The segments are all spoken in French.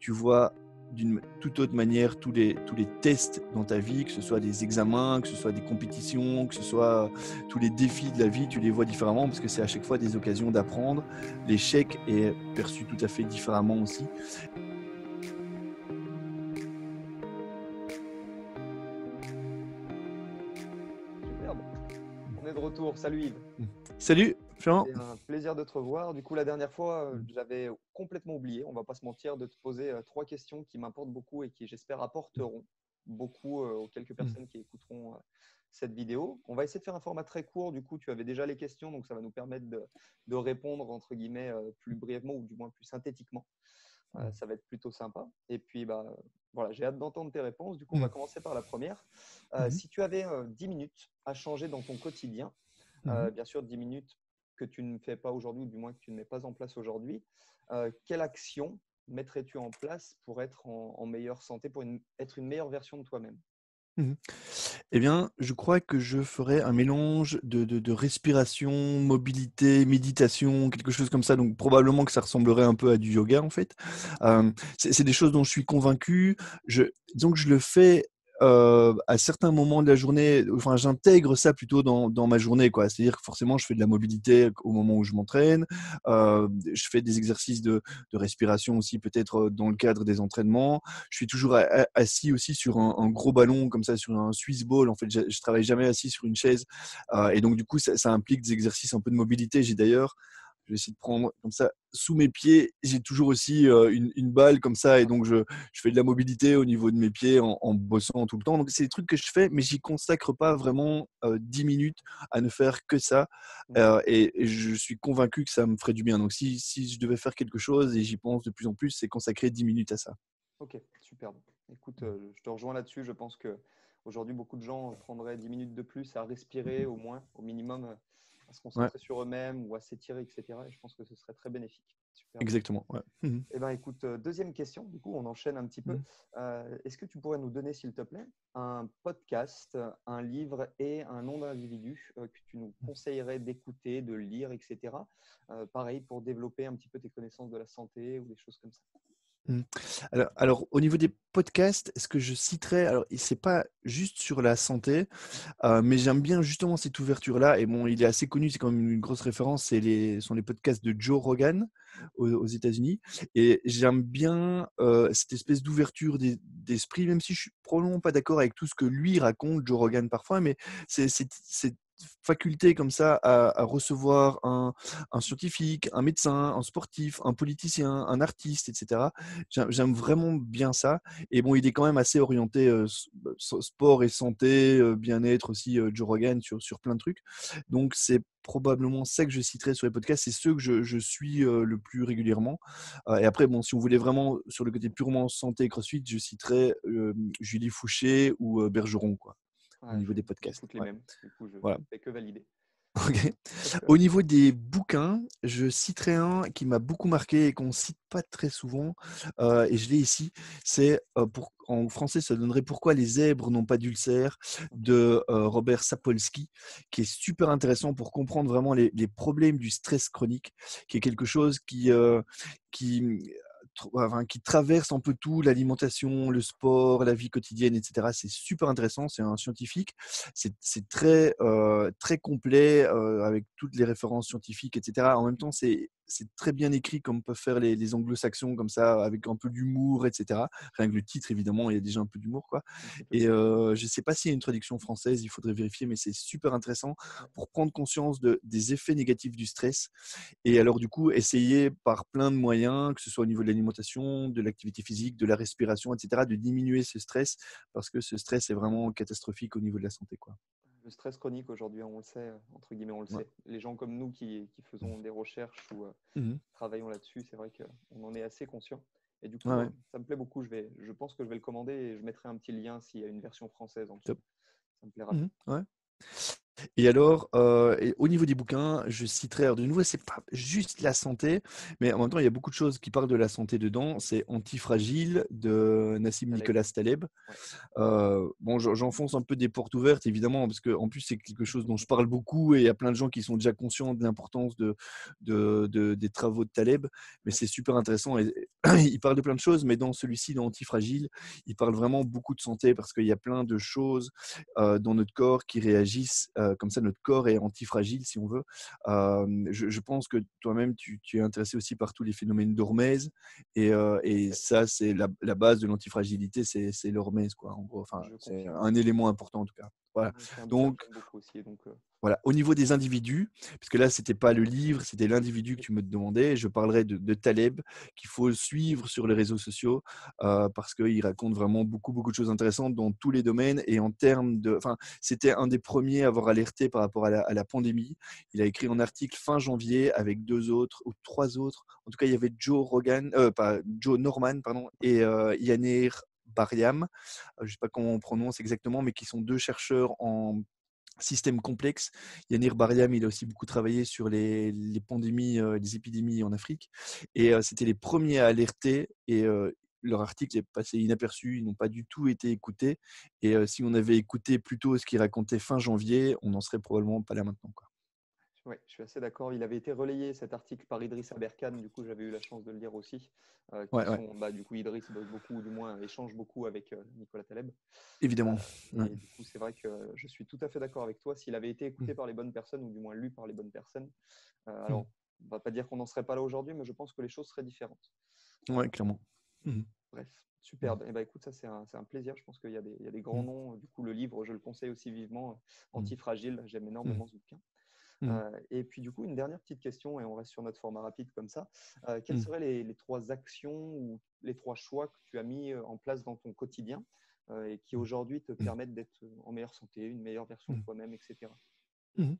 tu vois d'une toute autre manière tous les tests dans ta vie, que ce soit des examens, que ce soit des compétitions, que ce soit tous les défis de la vie, tu les vois différemment parce que c'est à chaque fois des occasions d'apprendre. L'échec est perçu tout à fait différemment aussi. Superbe. On est de retour. Salut Yves. Salut, Florent. C'est un plaisir de te revoir. Du coup, la dernière fois, j'avais complètement oublié, on va pas se mentir, de te poser trois questions qui m'importent beaucoup et qui, j'espère, apporteront beaucoup aux quelques personnes qui écouteront cette vidéo. On va essayer de faire un format très court. Du coup, tu avais déjà les questions, donc ça va nous permettre de répondre, entre guillemets, plus brièvement ou du moins plus synthétiquement. Ça va être plutôt sympa. Et puis, bah, voilà, j'ai hâte d'entendre tes réponses. Du coup, on va commencer par la première. Si tu avais 10 minutes à changer dans ton quotidien, bien sûr 10 minutes que tu ne fais pas aujourd'hui, ou du moins que tu ne mets pas en place aujourd'hui, quelle action mettrais-tu en place pour être en meilleure santé, pour être une meilleure version de toi-même? Eh bien, je crois que je ferais un mélange de respiration, mobilité, méditation, quelque chose comme ça. Donc, probablement que ça ressemblerait un peu à du yoga, en fait. C'est des choses dont je suis convaincu. Disons que je le fais à certains moments de la journée. Enfin, j'intègre ça plutôt dans ma journée, quoi. C'est-à-dire que forcément, je fais de la mobilité au moment où je m'entraîne. Je fais des exercices de respiration aussi, peut-être dans le cadre des entraînements. Je suis toujours assis aussi sur un gros ballon comme ça, sur un Swiss ball. En fait, je travaille jamais assis sur une chaise. Et donc, du coup, ça implique des exercices un peu de mobilité. J'ai d'ailleurs, je vais essayer de prendre comme ça sous mes pieds. J'ai toujours aussi une balle comme ça. Et donc, je fais de la mobilité au niveau de mes pieds en bossant tout le temps. Donc, c'est des trucs que je fais, mais j'y consacre pas vraiment 10 minutes à ne faire que ça. Et je suis convaincu que ça me ferait du bien. Donc, si je devais faire quelque chose, et j'y pense de plus en plus, c'est consacrer 10 minutes à ça. Ok, superbe. Écoute, je te rejoins là-dessus. Je pense que aujourd'hui, beaucoup de gens prendraient 10 minutes de plus à respirer au moins, au minimum, à se Ouais, concentrer sur eux-mêmes ou à s'étirer, etc. Et je pense que ce serait très bénéfique. Superbe. exactement. Ouais. Mhm. Eh ben, écoute, deuxième question. Du coup, on enchaîne un petit peu. Mhm. Est-ce que tu pourrais nous donner, s'il te plaît, un podcast, un livre et un nom d'individu que tu nous conseillerais d'écouter, de lire, etc. Pareil, pour développer un petit peu tes connaissances de la santé ou des choses comme ça. Mmh. Alors, au niveau des podcasts, ce que je citerais, alors c'est pas juste sur la santé, mais j'aime bien justement cette ouverture-là. Et bon, il est assez connu, c'est quand même une grosse référence, sont les podcasts de Joe Rogan aux États-Unis. Et j'aime bien cette espèce d'ouverture d'esprit, même si je suis probablement pas d'accord avec tout ce que lui raconte, Joe Rogan parfois, mais c'est cette faculté comme ça à recevoir un scientifique, un médecin, un sportif, un politicien, un artiste, etc. J'aime vraiment bien ça. Et bon, il est quand même assez orienté sport et santé, bien-être aussi, Joe Rogan sur plein de trucs. Donc, c'est probablement ça que je citerai sur les podcasts. C'est ceux que je suis le plus régulièrement. Et après, bon, si on voulait vraiment sur le côté purement santé et CrossFit, je citerai Julie Fouché ou Bergeron, quoi, au Ouais, niveau des podcasts. j'écoute les Ouais, mêmes. Du coup, je voilà. fais que valider. Ok. Au niveau des bouquins, je citerai un qui m'a beaucoup marqué et qu'on cite pas très souvent, et je l'ai ici. C'est en français, ça donnerait Pourquoi les zèbres n'ont pas d'ulcère Ok. de Robert Sapolsky, qui est super intéressant pour comprendre vraiment les problèmes du stress chronique, qui est quelque chose qui, enfin, qui traverse un peu tout, l'alimentation, le sport, la vie quotidienne, etc. C'est super intéressant. C'est un scientifique. C'est très, très complet avec toutes les références scientifiques, etc. En même temps, c'est très bien écrit comme peuvent faire les anglo-saxons, comme ça, avec un peu d'humour, etc. Rien que le titre, évidemment, il y a déjà un peu d'humour, quoi. Un petit peu. Et je ne sais pas s'il y a une traduction française, il faudrait vérifier, mais c'est super intéressant Ouais. pour prendre conscience des effets négatifs du stress. Et alors, du coup, essayer par plein de moyens, que ce soit au niveau de l'alimentation, de l'activité physique, de la respiration, etc., de diminuer ce stress, parce que ce stress est vraiment catastrophique au niveau de la santé, quoi. Le stress chronique aujourd'hui, on le sait, entre guillemets, on le Ouais. sait. Les gens comme nous qui faisons des recherches ou Mhm. travaillons là-dessus, c'est vrai qu'on en est assez conscient. Et du Ouais, coup, ouais, ça me plaît beaucoup. Je pense que je vais le commander et je mettrai un petit lien s'il y a une version française en dessous. top. Ça me plaira bien. Mhm. Ouais. Et alors, et au niveau des bouquins, je citerai, alors de nouveau, c'est pas juste la santé, mais en même temps, il y a beaucoup de choses qui parlent de la santé dedans. C'est Antifragile de Nassim Taleb. Nicolas Taleb. Ouais, Bon, j'enfonce un peu des portes ouvertes, évidemment, parce qu'en plus, c'est quelque chose dont je parle beaucoup et il y a plein de gens qui sont déjà conscients de l'importance des travaux de Taleb, mais ouais, c'est super intéressant. Et, il parle de plein de choses, mais dans celui-ci, dans Antifragile, il parle vraiment beaucoup de santé parce qu'il y a plein de choses dans notre corps qui réagissent comme ça. Notre corps est antifragile, si on veut. Je pense que toi-même, tu es intéressé aussi par tous les phénomènes d'hormèse. tout à Et fait. ça, c'est la base de l'antifragilité, c'est l'hormèse, quoi. En gros, enfin, Je c'est confirme. un élément important en tout cas. Voilà. C'est un bouquin que Donc, j'aime beaucoup aussi. Donc, voilà. Au niveau des individus, puisque là, c'était pas le livre, c'était l'individu que tu me demandais, je parlerai de Taleb, qu'il faut suivre sur les réseaux sociaux, parce qu'il raconte vraiment beaucoup, beaucoup de choses intéressantes dans tous les domaines. Et en termes de. Enfin, c'était un des premiers à avoir alerté par rapport à la pandémie. Il a écrit un article fin janvier avec deux autres, ou trois autres. En tout cas, il y avait Joe Rogan, pas Joe Norman, pardon, et Yanir Bariam. Je ne sais pas comment on prononce exactement, mais qui sont deux chercheurs en système complexe. Yanir Bariam, il a aussi beaucoup travaillé sur les pandémies, les épidémies en Afrique. Et c'était les premiers à alerter. Et leur article est passé inaperçu, ils n'ont pas du tout été écoutés. Et si on avait écouté plutôt ce qu'ils racontaient fin janvier, on n'en serait probablement pas là maintenant, quoi. ouais, je suis assez d'accord. Il avait été relayé cet article par Idriss Aberkan. Du coup, j'avais eu la chance de le lire aussi. Qui Ouais, ouais, sont, bah, du coup, Idriss bosse beaucoup, ou du moins échange beaucoup avec Nicolas Taleb. Euh, évidemment. Ouais. et du coup, c'est vrai que je suis tout à fait d'accord avec toi. S'il avait été Mm. écouté par les bonnes personnes, ou du moins lu par les bonnes personnes, Mm. alors, on va pas dire qu'on n'en serait pas là aujourd'hui, mais je pense que les choses seraient différentes. Euh, Ouais, clairement. Mm. Bref, Mm. superbe. Et bah, écoute, ça c'est un plaisir. Je pense qu'il y a des grands Mm. noms. Du coup, le livre, je le conseille aussi vivement. Mm. Antifragile, j'aime Mm. énormément ce bouquin. Mm. Et puis du coup, une dernière petite question, et on reste sur notre format rapide comme ça. Quelles Mm. seraient les trois actions ou les trois choix que tu as mis en place dans ton quotidien et qui aujourd'hui te Mm. permettent d'être en meilleure santé, une meilleure version de Mm. toi-même, etc. Mm.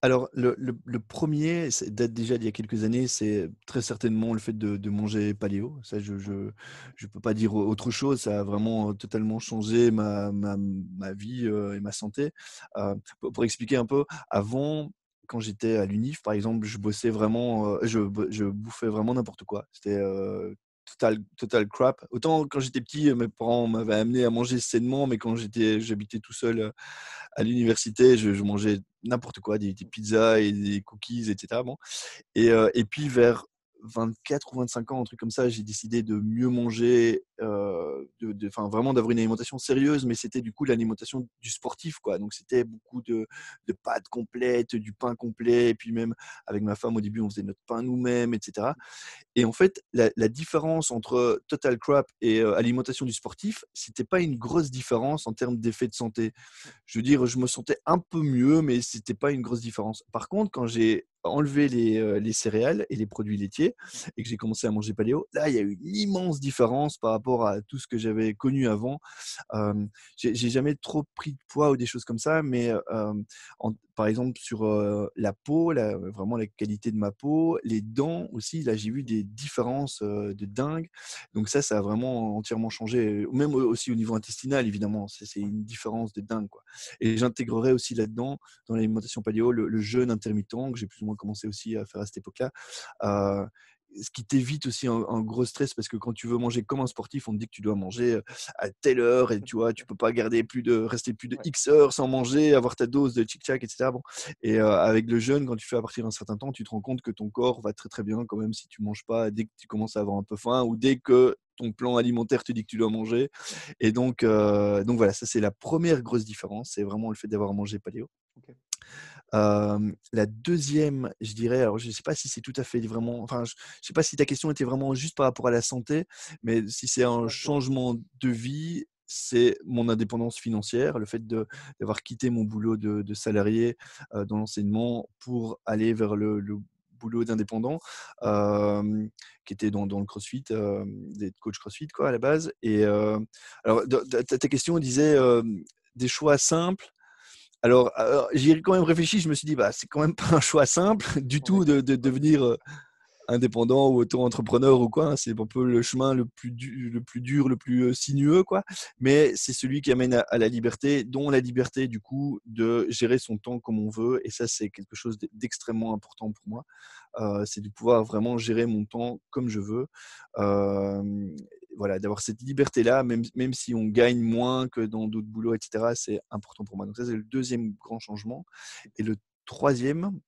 Alors, le premier, date déjà d'il y a quelques années, c'est très certainement le fait de manger paléo. Ça, Ouais, je peux pas dire autre chose. Ça a vraiment totalement changé ma vie et ma santé. Pour expliquer un peu, avant, quand j'étais à l'UNIF, par exemple, je bossais vraiment, je bouffais vraiment n'importe quoi. C'était total crap. Autant quand j'étais petit, mes parents m'avaient amené à manger sainement, mais quand j'habitais tout seul à l'université, je mangeais n'importe quoi, des pizzas et des cookies, etc. Bon. Et puis vers 24 ou 25 ans, un truc comme ça, j'ai décidé de mieux manger, enfin, vraiment d'avoir une alimentation sérieuse, mais c'était du coup l'alimentation du sportif, quoi. Donc c'était beaucoup de pâtes complètes, du pain complet, et puis même avec ma femme au début, on faisait notre pain nous-mêmes, etc. Et en fait, la différence entre Total Crap et alimentation du sportif, c'était pas une grosse différence en termes d'effet de santé. ouais, Je veux dire, je me sentais un peu mieux, mais c'était pas une grosse différence. Par contre, quand j'ai enlevé les céréales et les produits laitiers et que j'ai commencé à manger paléo, là, il y a eu une immense différence par rapport à tout ce que j'avais connu avant. J'ai jamais trop pris de poids ou des choses comme ça, mais par exemple sur la peau, vraiment la qualité de ma peau, les dents aussi, là j'ai vu des différences de dingue. Donc ça a vraiment entièrement changé, même aussi au niveau intestinal évidemment, c'est ouais. une différence de dingue, quoi. Et j'intégrerai aussi là-dedans, dans l'alimentation paléo, le jeûne intermittent que j'ai plus ou moins commencé aussi à faire à cette époque-là. Euh, Ce qui t'évite aussi un gros stress parce que quand tu veux manger comme un sportif, on te dit que tu dois manger à telle heure et tu vois, tu peux pas rester plus de Ouais, X heures sans manger, avoir ta dose de tchic-tchac, etc. Bon. Et avec le jeûne, quand tu fais à partir d'un certain temps, tu te rends compte que ton corps va très très bien quand même si tu manges pas dès que tu commences à avoir un peu faim ou dès que ton plan alimentaire te dit que tu dois manger. Et donc voilà, ça c'est la première grosse différence, c'est vraiment le fait d'avoir mangé paléo. ok. La deuxième, je dirais, alors je ne sais pas si c'est tout à fait vraiment, enfin, je ne sais pas si ta question était vraiment juste par rapport à la santé, mais si c'est un Ouais, ouais, changement de vie, c'est mon indépendance financière, le fait d'avoir quitté mon boulot de salarié dans l'enseignement pour aller vers le boulot d'indépendant, qui était dans le CrossFit, d'être coach CrossFit quoi à la base. Et alors ta question disait des choix simples. Alors, j'y ai quand même réfléchi, je me suis dit, bah, c'est quand même pas un choix simple du on est tout bien de d'accord. devenir indépendant ou auto-entrepreneur ou quoi, hein. C'est un peu le chemin le plus dur, le plus sinueux, quoi. Mais c'est celui qui amène à la liberté, dont la liberté, du coup, de gérer son temps comme on veut. Et ça, c'est quelque chose d'extrêmement important pour moi. C'est de pouvoir vraiment gérer mon temps comme je veux. Euh, voilà, d'avoir cette liberté-là, même si on gagne moins que dans d'autres boulots, etc., c'est important pour moi. Donc ça, c'est le deuxième grand changement. Et le troisième,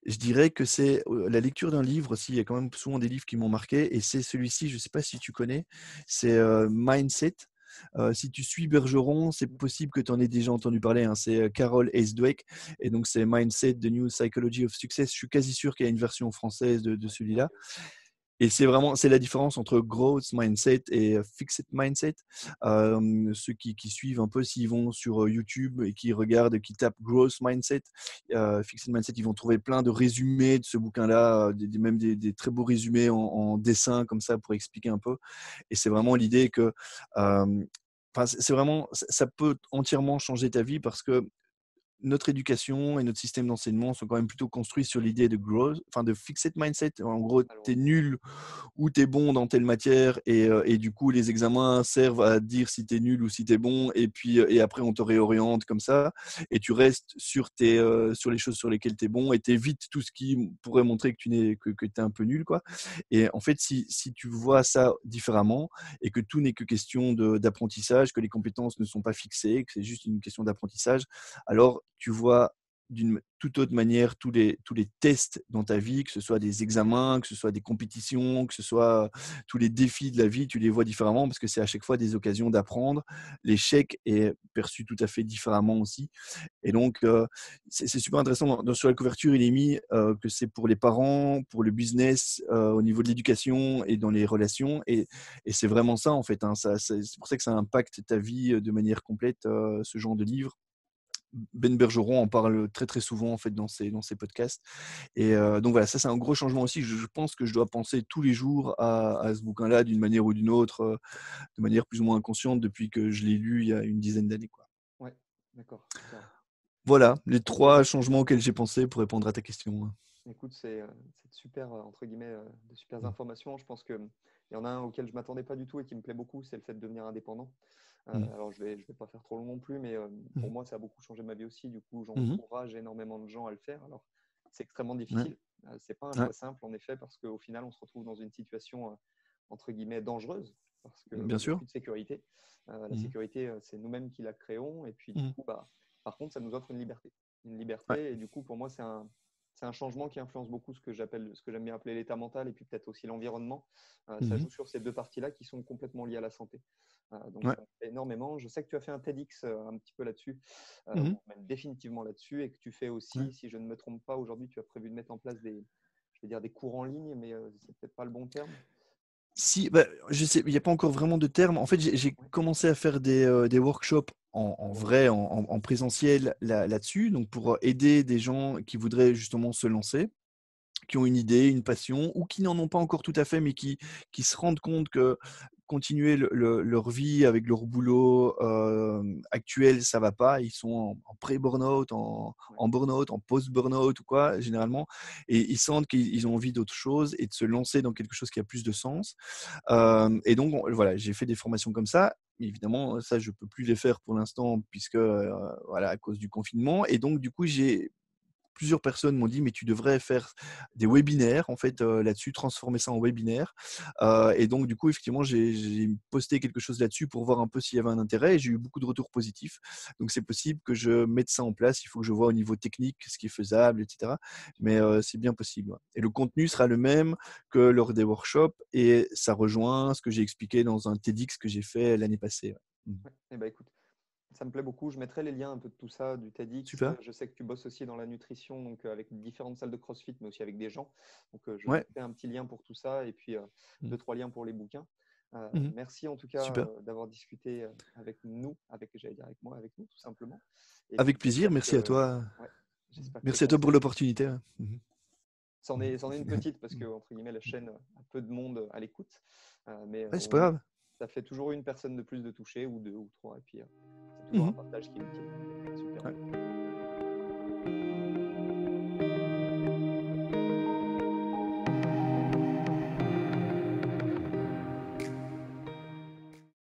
je dirais que c'est la lecture d'un livre aussi. Il y a quand même souvent des livres qui m'ont marqué. Et c'est celui-ci, je ne sais pas si tu connais, c'est Mindset. Si tu suis Bergeron, c'est possible que tu en aies déjà entendu parler, hein. C'est Carol S. Dweck. Et donc, c'est Mindset, The New Psychology of Success. Je suis quasi sûr qu'il y a une version française de Ouais, celui-là. ok. Et c'est la différence entre growth mindset et fixed mindset. Ceux qui suivent un peu, s'ils vont sur YouTube et qui regardent, qui tapent growth mindset, fixed mindset, ils vont trouver plein de résumés de ce bouquin-là, même des très beaux résumés en dessin comme ça pour expliquer un peu. Et c'est vraiment l'idée que, c'est vraiment, ça peut entièrement changer ta vie parce que notre éducation et notre système d'enseignement sont quand même plutôt construits sur l'idée de growth, enfin de fixed mindset. En gros, tu es Malheureusement. nul ou tu es bon dans telle matière et du coup, les examens servent à dire si tu es nul ou si tu es bon et puis et après, on te réoriente comme ça et tu restes sur les choses sur lesquelles tu es bon et tu évites tout ce qui pourrait montrer que tu es un peu nul, quoi. Et en fait, si tu vois ça différemment et que tout n'est que question d'apprentissage, que les compétences ne sont pas fixées, que c'est juste une question d'apprentissage, alors tu vois d'une toute autre manière tous les tests dans ta vie, que ce soit des examens, que ce soit des compétitions, que ce soit tous les défis de la vie, tu les vois différemment parce que c'est à chaque fois des occasions d'apprendre. L'échec est perçu tout à fait différemment aussi. Et donc, c'est super intéressant. Sur la couverture, il est mis que c'est pour les parents, pour le business, au niveau de l'éducation et dans les relations. Et c'est vraiment ça, en fait, hein. C'est pour ça que ça impacte ta vie de manière complète, ce genre de livre. Ben Bergeron en parle très très souvent en fait dans ses podcasts. Et donc voilà, ça c'est un gros changement aussi. Je pense que je dois penser tous les jours à ce bouquin-là d'une manière ou d'une autre, de manière plus ou moins inconsciente depuis que je l'ai lu il y a une dizaine d'années, quoi. Ouais, d'accord, super. Voilà les Eh trois ben, changements auxquels j'ai pensé pour répondre à ta question, hein. écoute, c'est de super, entre guillemets, de super Mm, informations. Je pense qu'il y en a un auquel je m'attendais pas du tout et qui me plaît beaucoup, c'est le fait de devenir indépendant. mm, Alors, je vais pas faire trop long non plus, mais pour mm, moi, ça a beaucoup changé ma vie aussi. Du coup, mhm. j'encourage énormément de gens à le faire. Alors, c'est extrêmement Ouais, difficile. C'est pas un ouais, choix simple, en effet, parce qu'au final, on se retrouve dans une situation, entre guillemets, dangereuse, parce qu'il bien n'y a sûr. plus de sécurité. La Mhm, sécurité, c'est nous-mêmes qui la créons. Et puis, du mhm. coup, bah, par contre, ça nous offre une liberté. Une Ouais. liberté. Et du coup, pour moi, c'est un changement qui influence beaucoup ce que j'aime bien appeler l'état mental et puis peut-être aussi l'environnement. Ça Mhm, joue sur ces deux parties-là qui sont complètement liées à la santé. Donc ouais. ça me plaît énormément. Je sais que tu as fait un TEDx un petit peu là-dessus, Mhm, ou même définitivement là-dessus, et que tu fais ouais. aussi, si je ne me trompe pas, aujourd'hui, tu as prévu de mettre en place je vais dire des cours en ligne, mais c'est peut-être pas le bon terme. Si, bah, je sais, il n'y a pas encore vraiment de terme. En fait, j'ai Ouais, commencé à faire des workshops en vrai, en présentiel là-dessus, donc pour aider des gens qui voudraient justement se lancer, qui ont une idée, une passion, ou qui n'en ont pas encore tout à fait, mais qui se rendent compte que continuer leur vie avec leur boulot actuel, ça va pas. Ils sont en pré-burnout, ouais, en burnout, en post-burnout ou quoi, généralement. Et ils sentent qu'ils ont envie d'autre chose et de se lancer dans quelque chose qui a plus de sens. Et donc, voilà, j'ai fait des formations comme ça. Mais évidemment, ça, je peux plus les faire pour l'instant puisque, voilà, à cause du confinement. Et donc, du coup, plusieurs personnes m'ont dit mais tu devrais faire des webinaires en fait là-dessus, transformer ça en webinaire. Et donc du coup effectivement j'ai posté quelque chose là-dessus pour voir un peu s'il y avait un intérêt et j'ai eu beaucoup de retours positifs. Donc c'est possible que je mette ça en place. Il faut que je vois au niveau technique ce qui est faisable, etc. Mais super. c'est bien possible, ouais. Et le contenu sera le même que lors des workshops et ça rejoint ce que j'ai expliqué dans un TEDx que j'ai fait l'année passée, ouais. Ouais. Eh ben, écoute, ça me plaît beaucoup. Je mettrai les liens un peu de tout ça, du TEDx. Super. Je sais que tu bosses aussi dans la nutrition, donc avec différentes salles de CrossFit, mais aussi avec des gens. Donc je Ouais. mettrai un petit lien pour tout ça et puis Mhm. deux, trois liens pour les bouquins. Mhm. Merci en tout cas Super. d'avoir discuté avec nous, j'allais dire avec moi, avec nous tout simplement. Et puis Avec plaisir. Merci à toi. ouais, j'espère que tes Merci à toi pour conseils, l'opportunité, ouais. Mhm. c'en est une petite parce que entre guillemets la chaîne a peu de monde à l'écoute, mais Ouais, c'est pas grave. ça fait toujours une personne de plus de toucher ou deux ou trois et puis c'est toujours un Mhm. partage qui est utile. Super. Ouais.